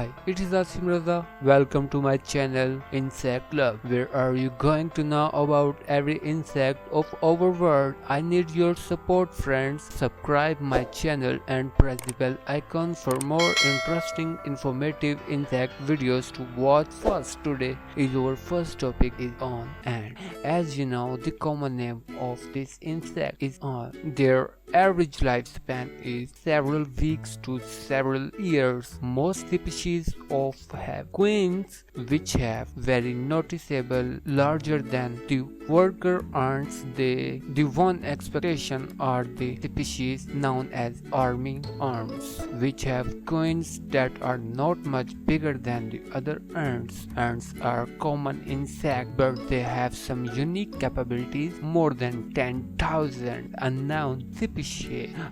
Hi, it is Asim Raza. Welcome to my channel Insect Club, where are you going to know about every insect of our world. I need your support, friends. Subscribe my channel and press the bell icon for more interesting, informative insect videos to watch. First, today is our first topic is on ant. As you know, the common name of this insect is ant. Their average lifespan is several weeks to several years. Most species of have queens which have very noticeable larger than the worker ants. The one expectation are the species known as army ants, which have queens that are not much bigger than the other ants. Ants are common insects, but they have some unique capabilities. More than 10,000 unknown species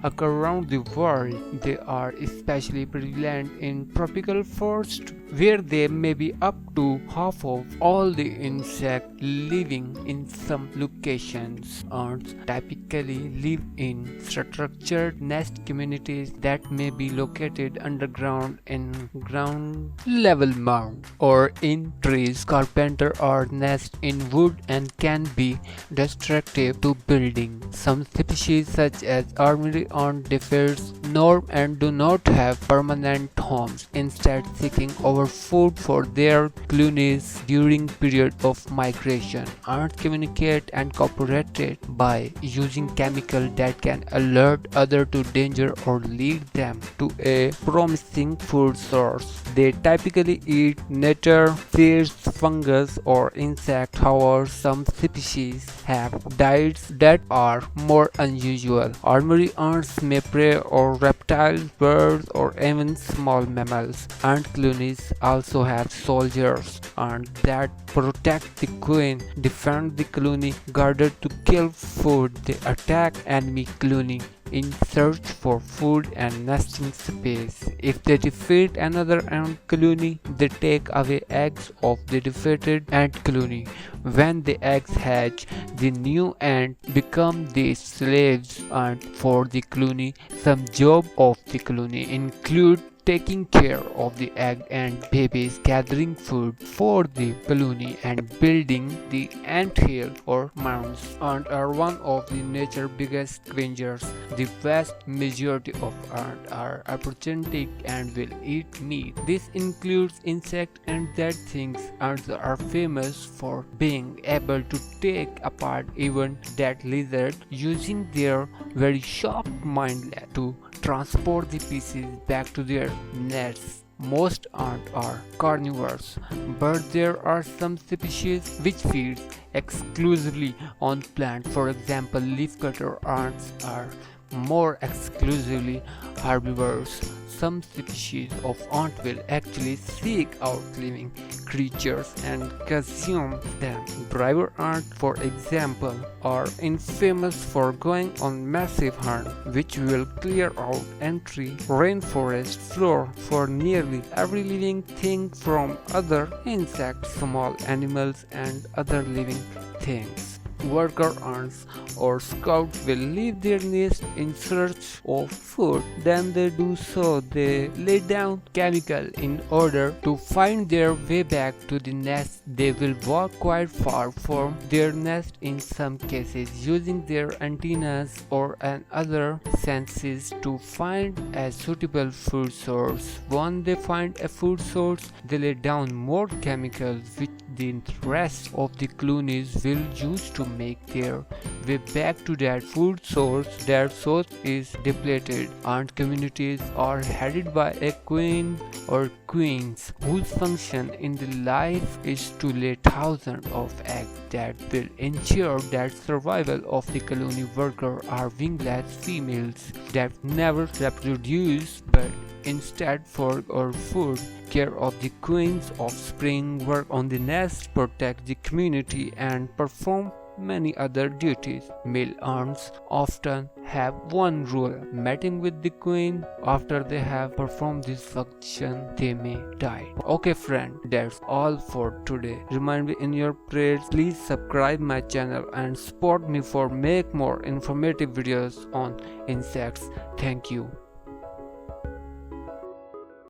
occur around the world. They are especially prevalent in tropical forests, where they may be up to half of all the insects living in some locations. Ants typically live in structured nest communities that may be located underground, in ground level mound, or in trees. Carpenter or nest in wood and can be destructive to building. Some species such as armory ant differs norm and do not have permanent homes, instead seeking over food for their colonies during period of migration. Ants communicate and cooperate by using chemicals that can alert others to danger or lead them to a promising food source. They typically eat nectar, seeds, fungus, or insect. However, some species have diets that are more unusual. Armory ants may prey on reptiles, birds, or even small mammals. Ant colonies also have soldiers ants that protect the queen, defend the colony, guarded to kill food. They attack enemy colony in search for food and nesting space. If they defeat another ant colony, they take away eggs of the defeated ant colony. When the eggs hatch, the new ant become the slaves ant for the colony. Some job of the colony include taking care of the egg and babies, gathering food for the colony, and building the ant hill or mounds. Ants are one of the nature's biggest scavengers. The vast majority of ants are opportunistic and will eat meat. This includes insects and dead things. Ants are famous for being able to take apart even dead lizards, using their very sharp mind to transport the pieces back to their nests. Most ants are carnivores, but there are some species which feed exclusively on plants. For example, leafcutter ants are more exclusively herbivores. Some species of ant will actually seek out living creatures and consume them. Driver ants, for example, are infamous for going on massive hunt, which will clear out entire rainforest floor for nearly every living thing, from other insects, small animals, and other living things. Worker ants or scouts will leave their nest in search of food. Then they do so. They lay down chemical in order to find their way back to the nest. They will walk quite far from their nest, in some cases using their antennas or other senses to find a suitable food source. Once they find a food source, they lay down more chemicals, which the rest of the colonies will use to make their way back to that food source. That source is depleted. Ant communities are headed by a queen or queens whose function in the life is to lay thousands of eggs that will ensure that survival of the colony. Worker are wingless females that never reproduce but instead for or food, care of the queen's offspring, work on the nest, protect the community, and perform many other duties. Male ants often have one rule: mating with the queen. After they have performed this function, they may die. Okay friend, that's all for today. Remind me in your prayers. Please subscribe my channel and support me for make more informative videos on insects. Thank you.